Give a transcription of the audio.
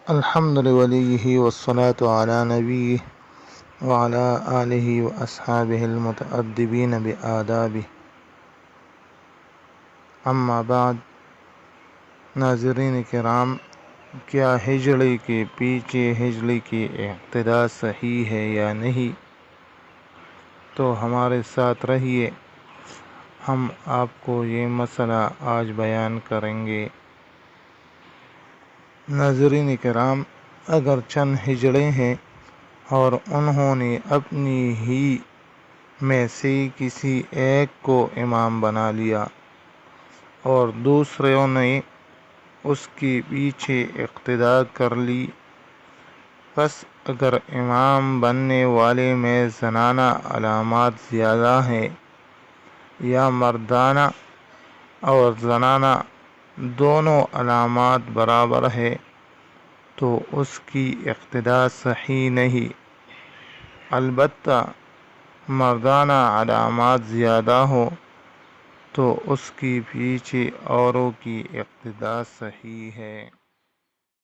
الحمد لوليه والصلاة على نبيه وعلى آله وأصحابه المتأدبين بآدابه اما بعد. ناظرین کرام، کیا ہجڑی کے پیچھے ہجڑی کی اقتدا صحیح ہے یا نہیں؟ تو ہمارے ساتھ رہیے، ہم آپ کو یہ مسئلہ آج بیان کریں گے. ناظرین کرام، اگر چند ہجڑے ہیں اور انہوں نے اپنی ہی میں سے کسی ایک کو امام بنا لیا اور دوسروں نے اس کے پیچھے اقتدا کر لی، پس اگر امام بننے والے میں زنانہ علامات زیادہ ہیں یا مردانہ اور زنانہ دونوں علامات برابر ہے تو اس کی اقتدا صحیح نہیں. البتہ مردانہ علامات زیادہ ہو تو اس کے پیچھے اوروں کی اقتدا صحیح ہے.